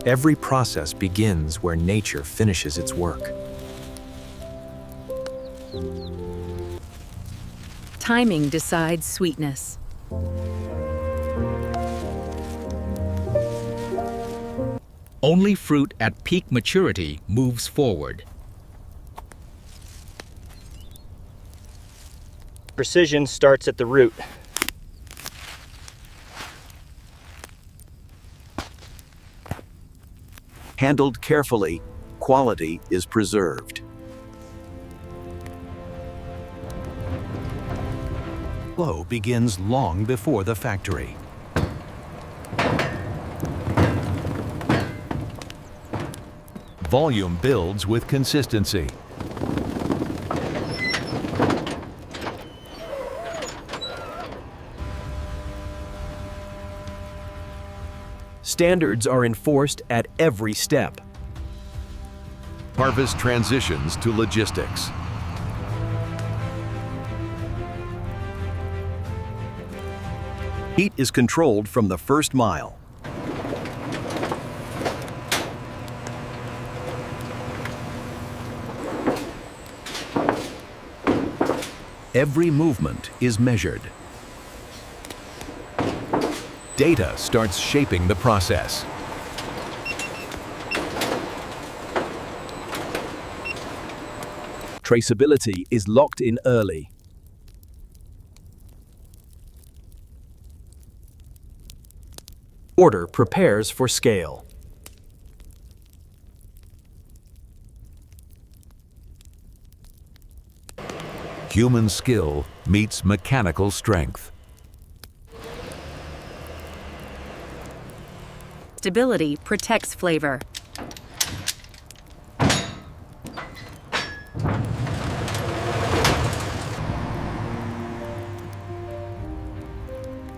Every process begins where nature finishes its work. Timing decides sweetness. Only fruit at peak maturity moves forward. Precision starts at the root. Handled carefully, quality is preserved. Flow begins long before the factory. Volume builds with consistency. Standards are enforced at every step. Harvest transitions to logistics. Heat is controlled from the first mile. Every movement is measured. Data starts shaping the process. Traceability is locked in early. Order prepares for scale. Human skill meets mechanical strength. Stability protects flavor.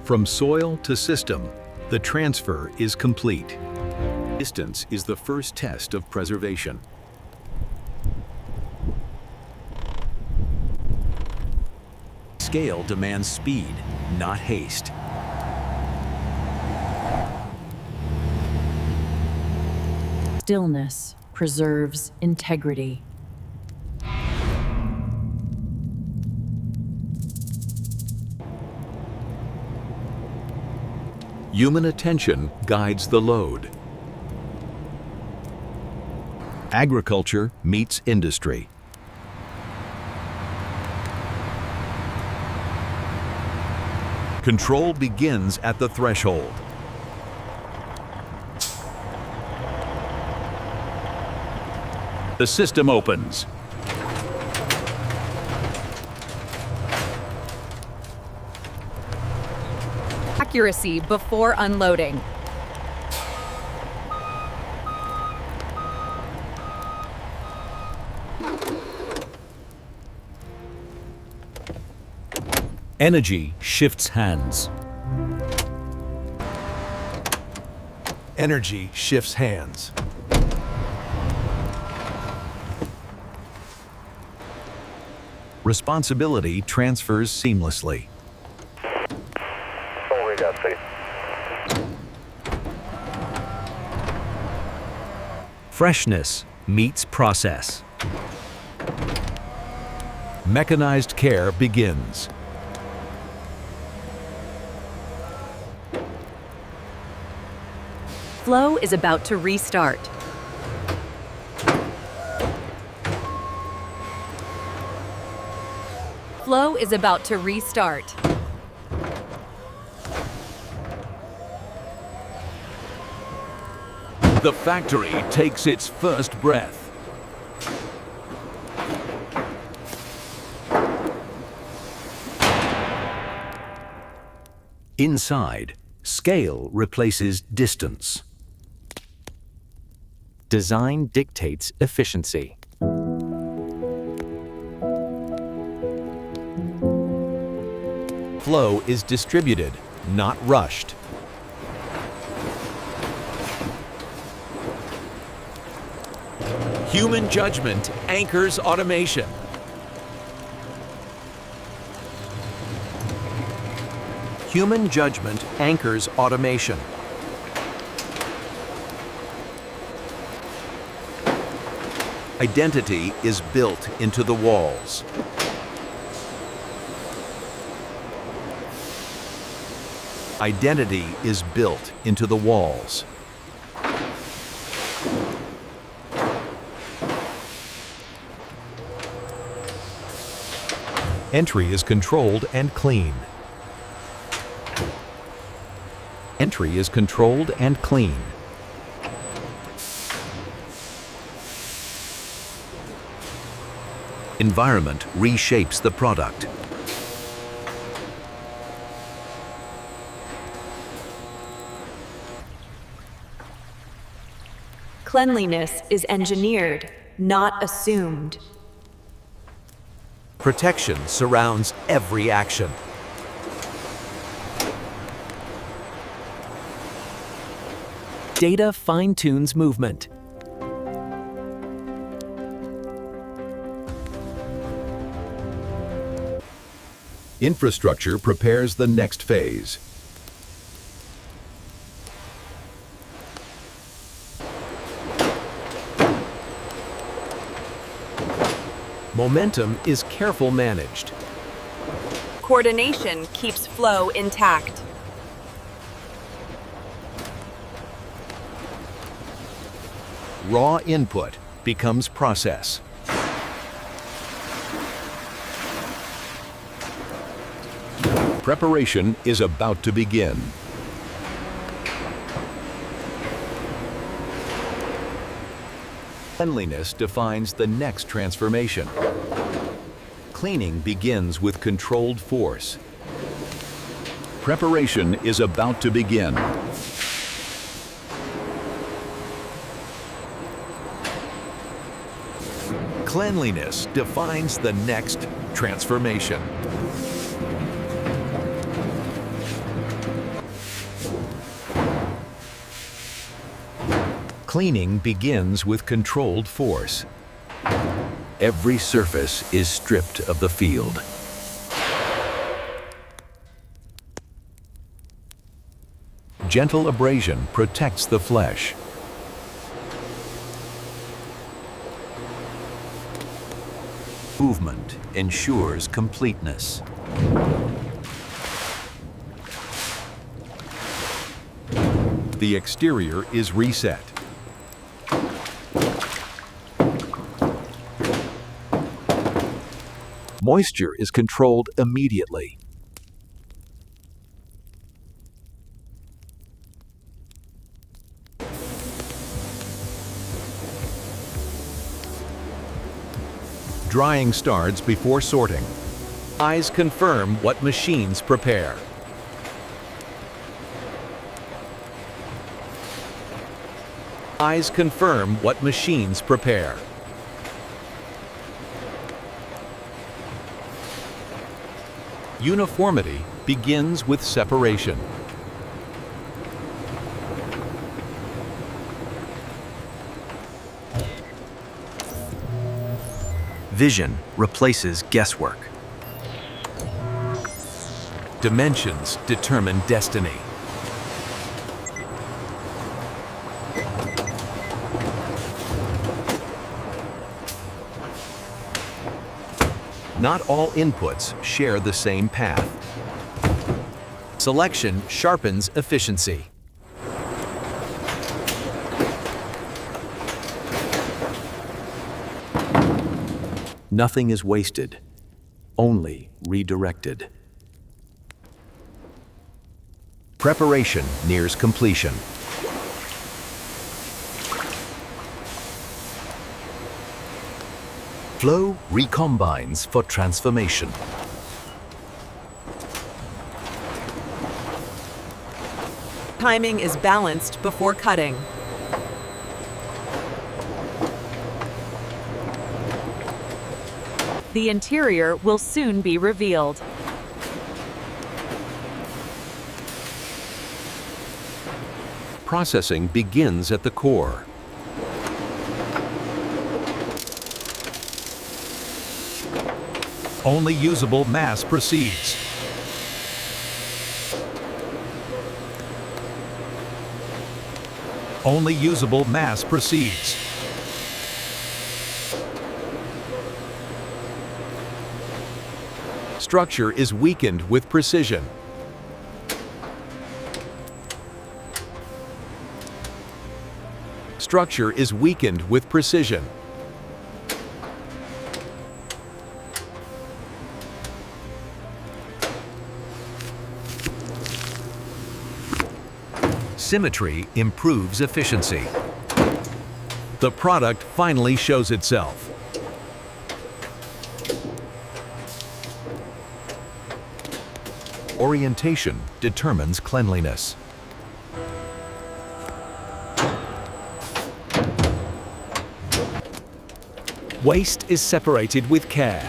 From soil to system, the transfer is complete. Distance is the first test of preservation. Scale demands speed, not haste. Stillness preserves integrity. Human attention guides the load. Agriculture meets industry. Control begins at the threshold. The system opens. Accuracy before unloading. Energy shifts hands. Energy shifts hands. Responsibility transfers seamlessly. Freshness meets process. Mechanized care begins. Flow is about to restart. Flow is about to restart. The factory takes its first breath. Inside, scale replaces distance. Design dictates efficiency. Flow is distributed, not rushed. Human judgment anchors automation. Human judgment anchors automation. Identity is built into the walls. Identity is built into the walls. Entry is controlled and clean. Entry is controlled and clean. Environment reshapes the product. Cleanliness is engineered, not assumed. Protection surrounds every action. Data fine-tunes movement. Infrastructure prepares the next phase. Momentum is careful managed. Coordination keeps flow intact. Raw input becomes process. Preparation is about to begin. Cleanliness defines the next transformation. Cleaning begins with controlled force. Preparation is about to begin. Cleanliness defines the next transformation. Cleaning begins with controlled force. Every surface is stripped of the field. Gentle abrasion protects the flesh. Movement ensures completeness. The exterior is reset. Moisture is controlled immediately. Drying starts before sorting. Eyes confirm what machines prepare. Eyes confirm what machines prepare. Uniformity begins with separation. Vision replaces guesswork. Dimensions determine destiny. Not all inputs share the same path. Selection sharpens efficiency. Nothing is wasted, only redirected. Preparation nears completion. Flow recombines for transformation. Timing is balanced before cutting. The interior will soon be revealed. Processing begins at the core. Only usable mass proceeds. Only usable mass proceeds. Structure is weakened with precision. Structure is weakened with precision. Symmetry improves efficiency. The product finally shows itself. Orientation determines cleanliness. Waste is separated with care.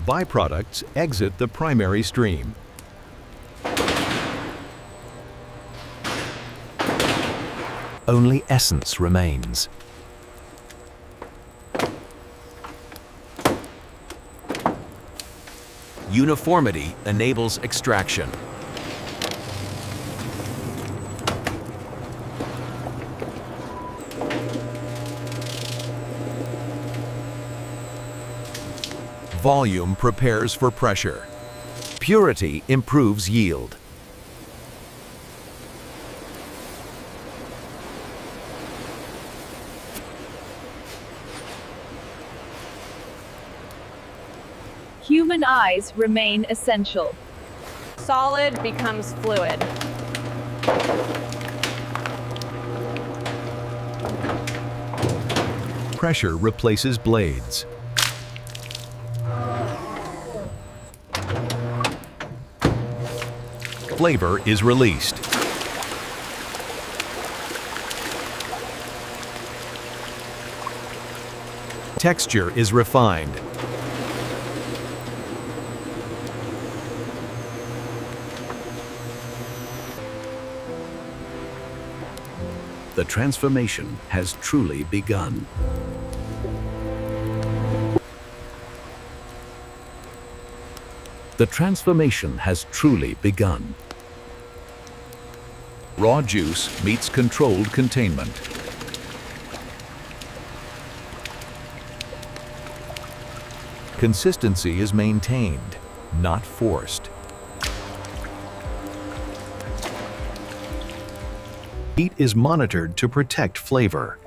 Byproducts exit the primary stream. Only essence remains. Uniformity enables extraction. Volume prepares for pressure. Purity improves yield. Human eyes remain essential. Solid becomes fluid. Pressure replaces blades. Flavor is released. Texture is refined. The transformation has truly begun. The transformation has truly begun. Raw juice meets controlled containment. Consistency is maintained, not forced. Heat is monitored to protect flavor.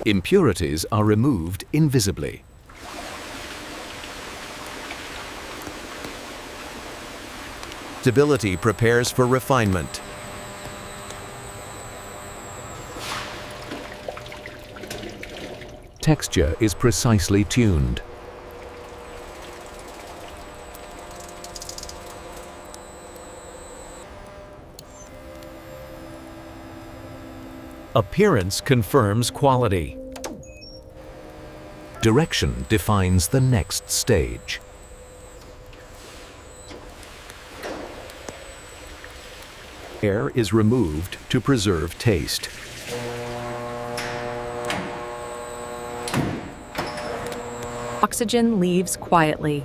Impurities are removed invisibly. Stability prepares for refinement. Texture is precisely tuned. Appearance confirms quality. Direction defines the next stage. Air is removed to preserve taste. Oxygen leaves quietly.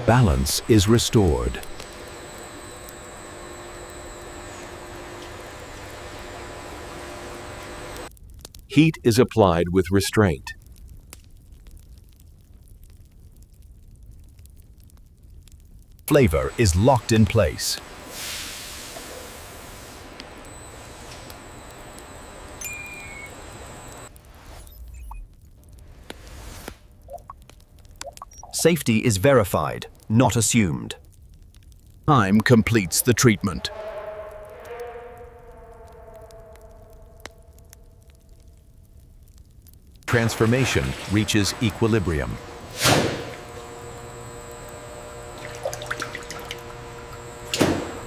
Balance is restored. Heat is applied with restraint. Flavor is locked in place. Safety is verified, not assumed. Time completes the treatment. Transformation reaches equilibrium.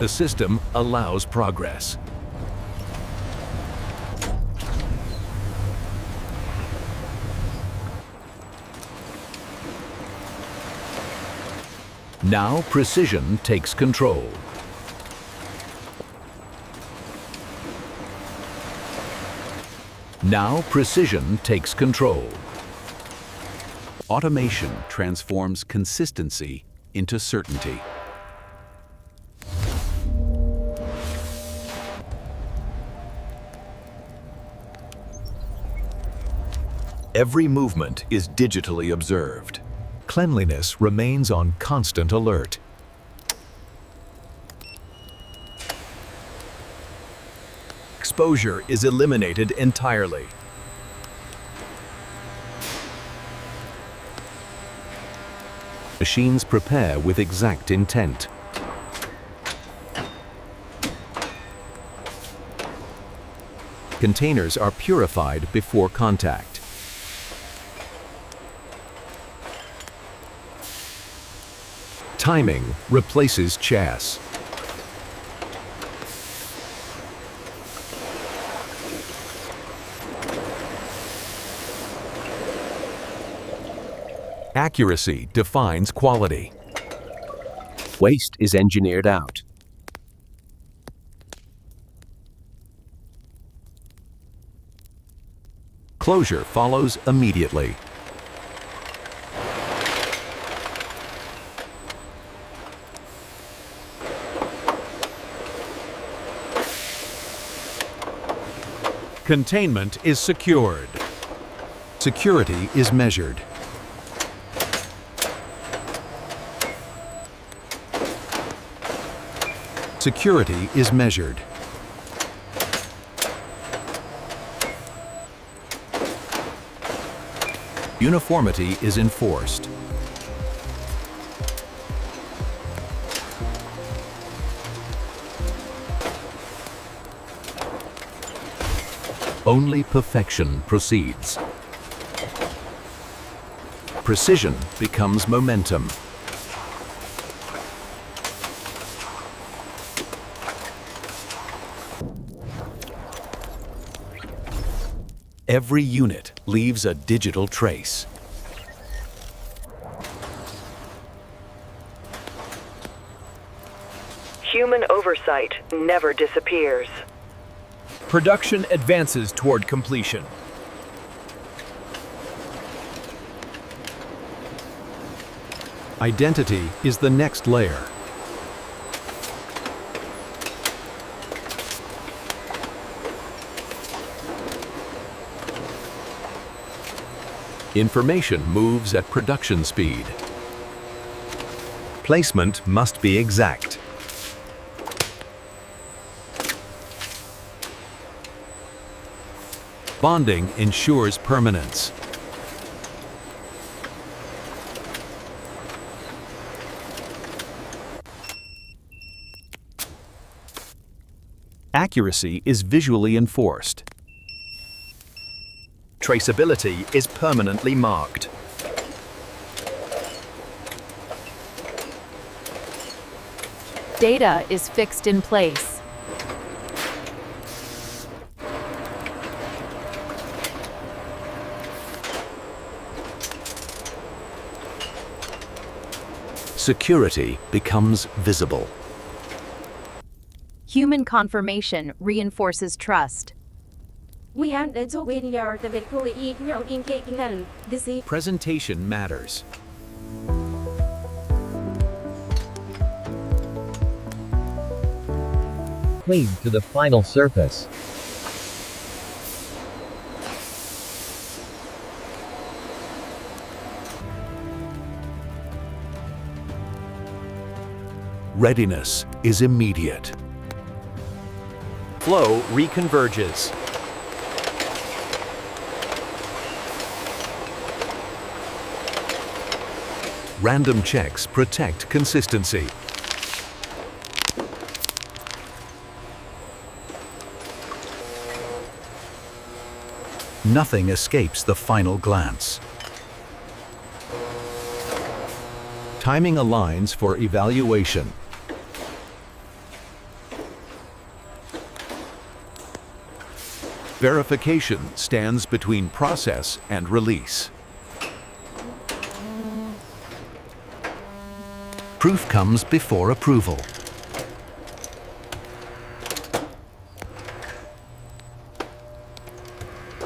The system allows progress. Now precision takes control. Now precision takes control. Automation transforms consistency into certainty. Every movement is digitally observed. Cleanliness remains on constant alert. Exposure is eliminated entirely. Machines prepare with exact intent. Containers are purified before contact. Timing replaces chance. Accuracy defines quality. Waste is engineered out. Closure follows immediately. Containment is secured. Security is measured. Security is measured. Uniformity is enforced. Only perfection proceeds. Precision becomes momentum. Every unit leaves a digital trace. Human oversight never disappears. Production advances toward completion. Identity is the next layer. Information moves at production speed. Placement must be exact. Bonding ensures permanence. Accuracy is visually enforced. Traceability is permanently marked. Data is fixed in place. Security becomes visible. Human confirmation reinforces trust. Presentation matters. Clean to the final surface. Readiness is immediate. Flow reconverges. Random checks protect consistency. Nothing escapes the final glance. Timing aligns for evaluation. Verification stands between process and release. Proof comes before approval.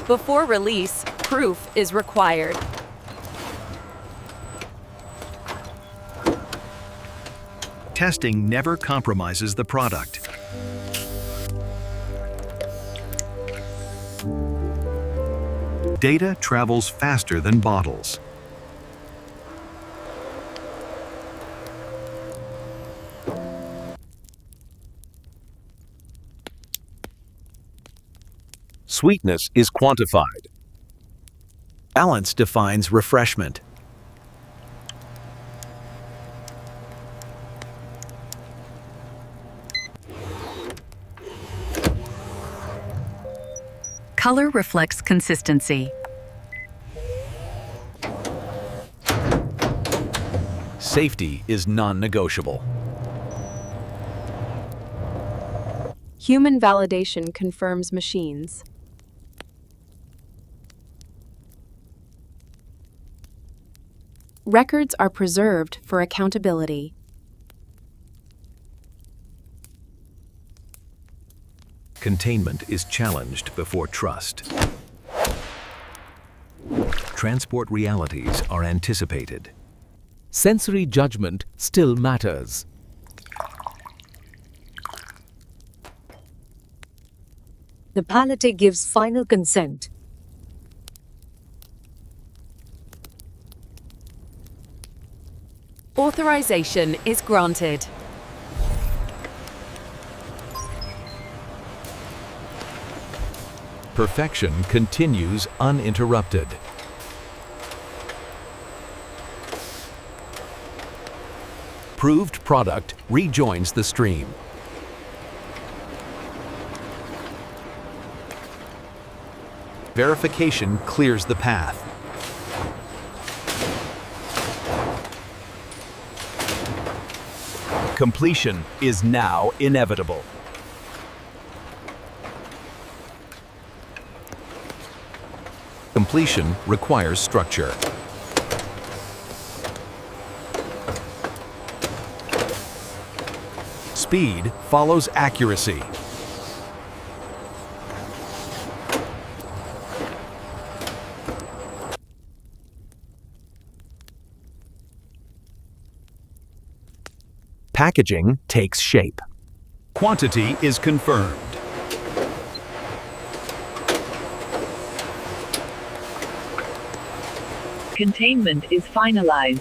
Before release, proof is required. Testing never compromises the product. Data travels faster than bottles. Sweetness is quantified. Balance defines refreshment. Color reflects consistency. Safety is non-negotiable. Human validation confirms machines. Records are preserved for accountability. Containment is challenged before trust. Transport realities are anticipated. Sensory judgment still matters. The palate gives final consent. Authorization is granted. Perfection continues uninterrupted. Proved product rejoins the stream. Verification clears the path. Completion is now inevitable. Completion requires structure. Speed follows accuracy. Packaging takes shape. Quantity is confirmed. Containment is finalized.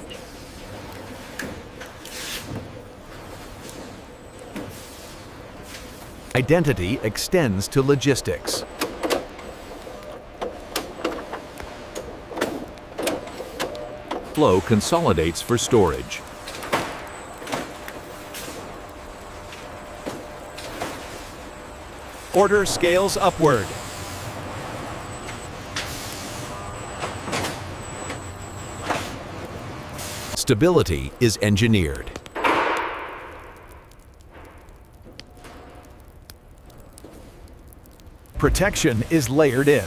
Identity extends to logistics. Flow consolidates for storage. Order scales upward. Stability is engineered. Protection is layered in.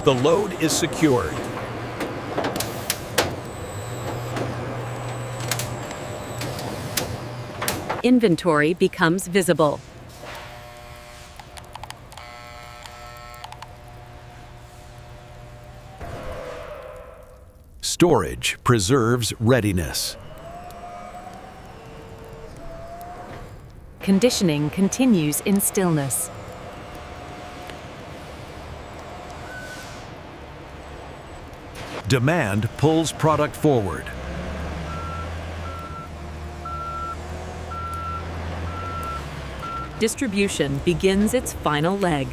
The load is secured. Inventory becomes visible. Storage preserves readiness. Conditioning continues in stillness. Demand pulls product forward. Distribution begins its final leg.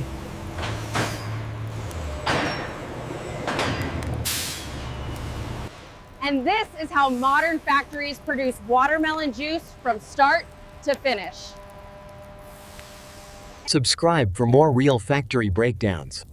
And this is how modern factories produce watermelon juice from start to finish. Subscribe for more real factory breakdowns.